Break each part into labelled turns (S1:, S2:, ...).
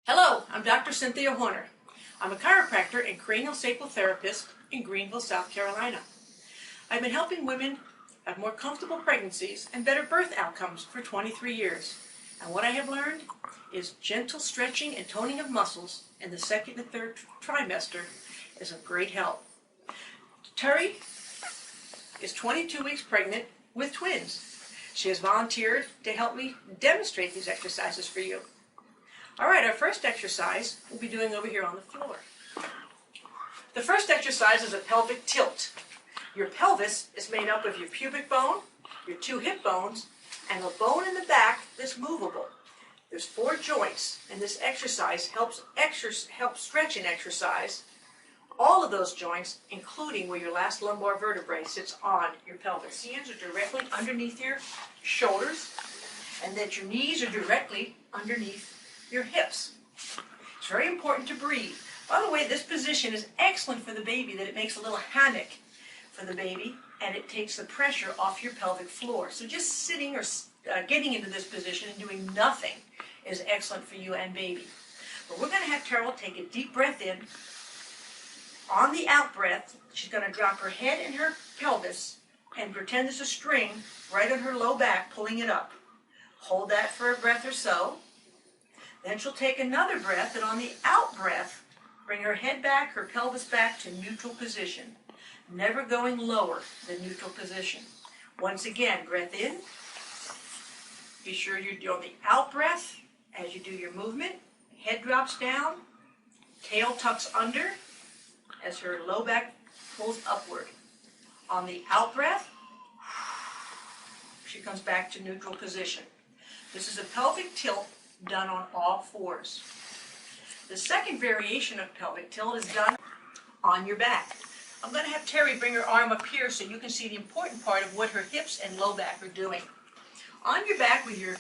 S1: Hello, I'm Dr. Cynthia Horner. I'm a chiropractor and cranial sacral therapist in Greenville, South Carolina. I've been helping women have more comfortable pregnancies and better birth outcomes for 23 years. And what I have learned is gentle stretching and toning of muscles in the second and third trimester is of great help. Terry is 22 weeks pregnant with twins. She has volunteered to help me demonstrate these exercises for you. All right, our first exercise we'll be doing over here on the floor. The first exercise is a pelvic tilt. Your pelvis is made up of your pubic bone, your two hip bones, and a bone in the back that's movable. There's 4 joints, and this exercise helps stretch and exercise all of those joints, including where your last lumbar vertebrae sits on your pelvis. Hands are directly underneath your shoulders, and that your knees are directly underneath your hips. It's very important to breathe. By the way, this position is excellent for the baby, that it makes a little hammock for the baby, and it takes the pressure off your pelvic floor. So just sitting or getting into this position and doing nothing is excellent for you and baby. But we're going to have Terrell take a deep breath in. On the out breath, she's going to drop her head in her pelvis and pretend there's a string right on her low back pulling it up. Hold that for a breath or so. Then she'll take another breath, and on the out breath, bring her head back, her pelvis back to neutral position, never going lower than neutral position. Once again, breath in. Be sure you're doing the out breath as you do your movement. Head drops down, tail tucks under as her low back pulls upward. On the out breath, she comes back to neutral position. This is a pelvic tilt done on all fours. The second variation of pelvic tilt is done on your back. I'm going to have Terry bring her arm up here so you can see the important part of what her hips and low back are doing. On your back with your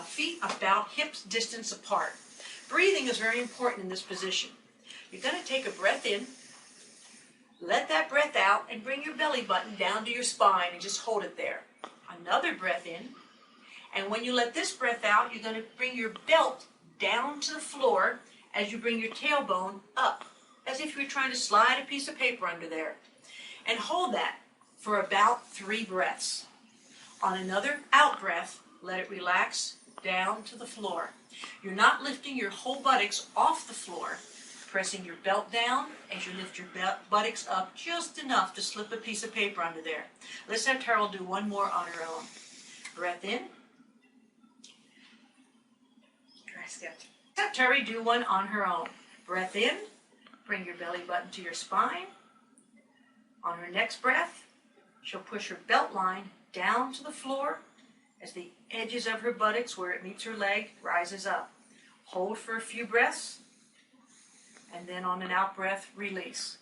S1: feet about hips distance apart. Breathing is very important in this position. You're going to take a breath in, let that breath out, and bring your belly button down to your spine and just hold it there. Another breath in. And when you let this breath out, you're going to bring your belt down to the floor as you bring your tailbone up, as if you're trying to slide a piece of paper under there. And hold that for about 3 breaths. On another out breath, let it relax down to the floor. You're not lifting your whole buttocks off the floor, pressing your belt down as you lift your buttocks up just enough to slip a piece of paper under there. Let's have Terrell do one more on her own. Breath in. Have Terry do one on her own. Breath in, bring your belly button to your spine. On her next breath, she'll push her belt line down to the floor as the edges of her buttocks where it meets her leg rises up. Hold for a few breaths, and then on an out breath, release.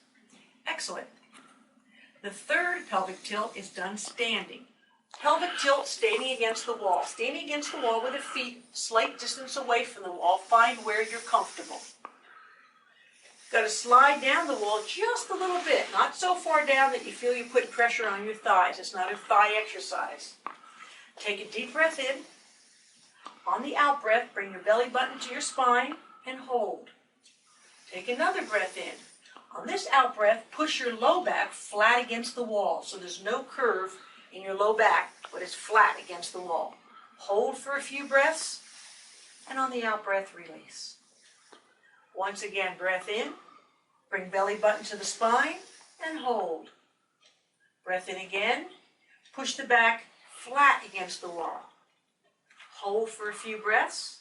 S1: Excellent. The third pelvic tilt is done standing. Pelvic tilt standing against the wall. Standing against the wall with the feet slight distance away from the wall. Find where you're comfortable. Got to slide down the wall just a little bit. Not so far down that you feel you put pressure on your thighs. It's not a thigh exercise. Take a deep breath in. On the out breath, bring your belly button to your spine and hold. Take another breath in. On this out breath, push your low back flat against the wall so there's no curve in your low back, but it's flat against the wall. Hold for a few breaths, and on the out breath, release. Once again, breath in, bring belly button to the spine, and hold. Breath in again, push the back flat against the wall. Hold for a few breaths,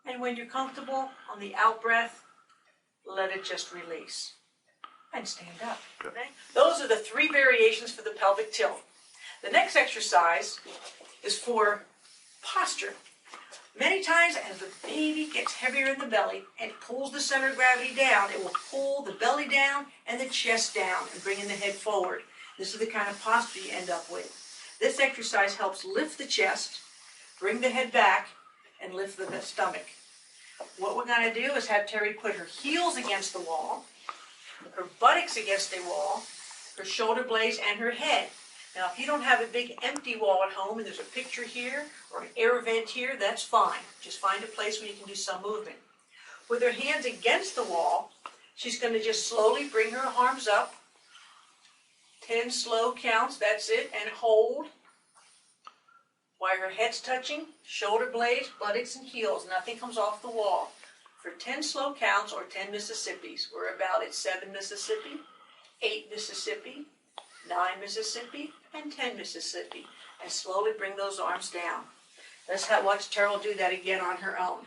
S1: and when you're comfortable, on the out breath, let it just release. And stand up. Okay? Those are the 3 variations for the pelvic tilt. The next exercise is for posture. Many times as the baby gets heavier in the belly and pulls the center of gravity down, it will pull the belly down and the chest down and bringing the head forward. This is the kind of posture you end up with. This exercise helps lift the chest, bring the head back, and lift the stomach. What we're going to do is have Terry put her heels against the wall, her buttocks against a wall, her shoulder blades, and her head. Now, if you don't have a big empty wall at home and there's a picture here or an air vent here, that's fine. Just find a place where you can do some movement. With her hands against the wall, she's going to just slowly bring her arms up. 10 slow counts, that's it, and hold. While her head's touching, shoulder blades, buttocks, and heels, nothing comes off the wall. For 10 slow counts or 10 Mississippis. We're about at 7 Mississippi, 8 Mississippi, 9 Mississippi, and 10 Mississippi. And slowly bring those arms down. Let's watch Terrell do that again on her own.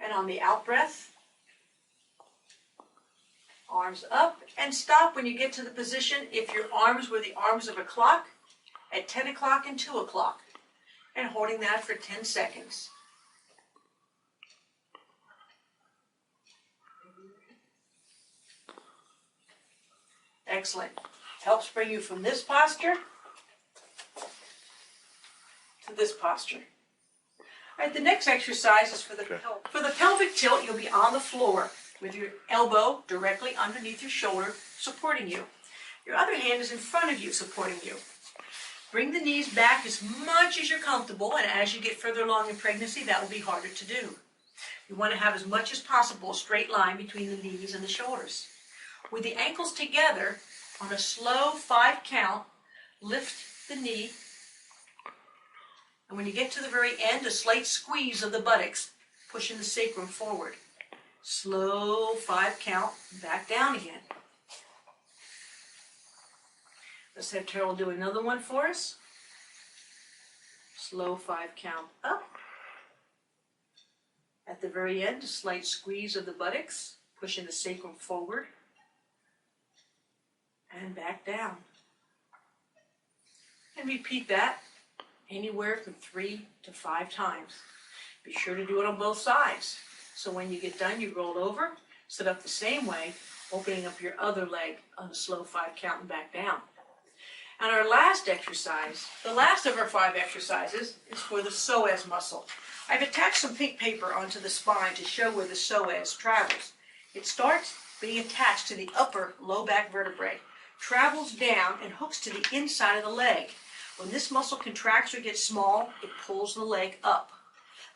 S1: And on the out breath, arms up and stop when you get to the position if your arms were the arms of a clock at 10 o'clock and 2 o'clock. And holding that for 10 seconds. Excellent. Helps bring you from this posture to this posture. All right, the next exercise is for the pelvic tilt. You'll be on the floor with your elbow directly underneath your shoulder, supporting you. Your other hand is in front of you, supporting you. Bring the knees back as much as you're comfortable, and as you get further along in pregnancy, that will be harder to do. You want to have as much as possible a straight line between the knees and the shoulders. With the ankles together, on a slow 5 count, lift the knee. And when you get to the very end, a slight squeeze of the buttocks, pushing the sacrum forward. Slow 5 count, back down again. Let's have Terrell do another one for us. Slow 5 count up. At the very end, a slight squeeze of the buttocks, pushing the sacrum forward. And back down. And repeat that anywhere from 3 to 5 times. Be sure to do it on both sides. So when you get done, you roll over, sit up the same way, opening up your other leg on a slow 5 count and back down. And our last exercise, the last of our 5 exercises, is for the psoas muscle. I've attached some pink paper onto the spine to show where the psoas travels. It starts being attached to the upper low back vertebrae, travels down and hooks to the inside of the leg. When this muscle contracts or gets small, it pulls the leg up.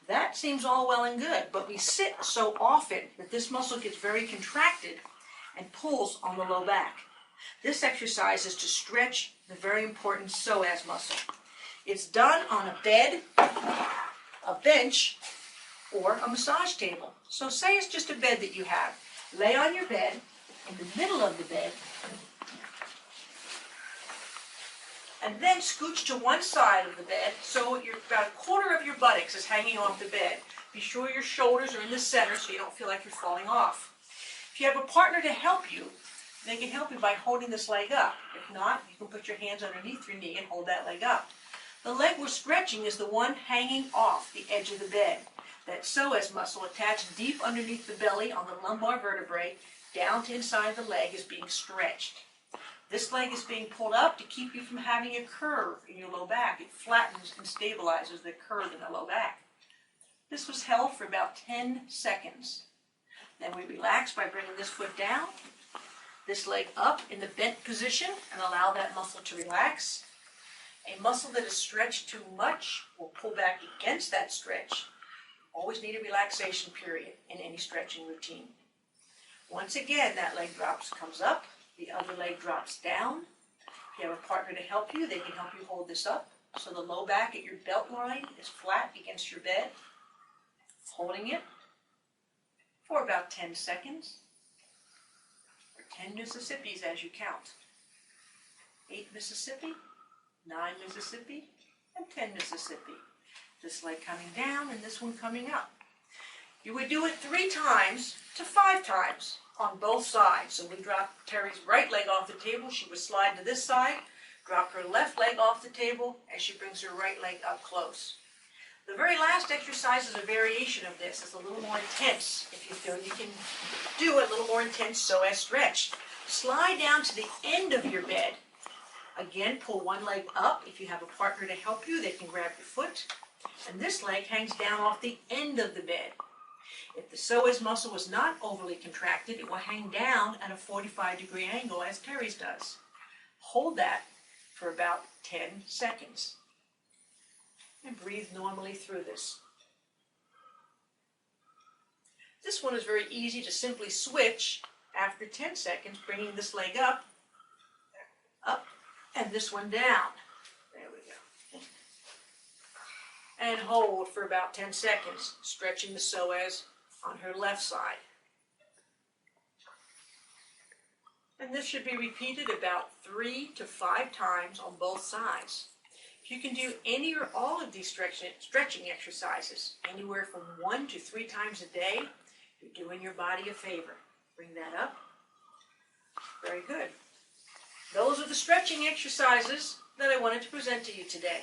S1: That seems all well and good, but we sit so often that this muscle gets very contracted and pulls on the low back. This exercise is to stretch the very important psoas muscle. It's done on a bed, a bench, or a massage table. So say it's just a bed that you have. Lay on your bed, in the middle of the bed, and then scooch to one side of the bed so about a quarter of your buttocks is hanging off the bed. Be sure your shoulders are in the center so you don't feel like you're falling off. If you have a partner to help you, they can help you by holding this leg up. If not, you can put your hands underneath your knee and hold that leg up. The leg we're stretching is the one hanging off the edge of the bed. That psoas muscle attached deep underneath the belly on the lumbar vertebrae down to inside the leg is being stretched. This leg is being pulled up to keep you from having a curve in your low back. It flattens and stabilizes the curve in the low back. This was held for about 10 seconds. Then we relax by bringing this foot down, this leg up in the bent position, and allow that muscle to relax. A muscle that is stretched too much will pull back against that stretch. Always need a relaxation period in any stretching routine. Once again, that leg comes up. The other leg drops down. If you have a partner to help you, they can help you hold this up. So the low back at your belt line is flat against your bed. Holding it for about 10 seconds. Or 10 Mississippis as you count. 8 Mississippi, 9 Mississippi, and 10 Mississippi. This leg coming down and this one coming up. You would do it 3 times to 5 times. On both sides. So we drop Terry's right leg off the table. She would slide to this side, drop her left leg off the table as she brings her right leg up close. The very last exercise is a variation of this. It's a little more intense. If you feel you can do a little more intense psoas stretch. Slide down to the end of your bed. Again, pull one leg up. If you have a partner to help you, they can grab your foot. And this leg hangs down off the end of the bed. If the psoas muscle was not overly contracted, it will hang down at a 45-degree angle as Terry's does. Hold that for about 10 seconds. And breathe normally through this. This one is very easy to simply switch after 10 seconds, bringing this leg up, and this one down. There we go. And hold for about 10 seconds, stretching the psoas on her left side. And this should be repeated about 3 to 5 times on both sides. If you can do any or all of these stretching exercises, anywhere from 1 to 3 times a day, you're doing your body a favor. Bring that up. Very good. Those are the stretching exercises that I wanted to present to you today.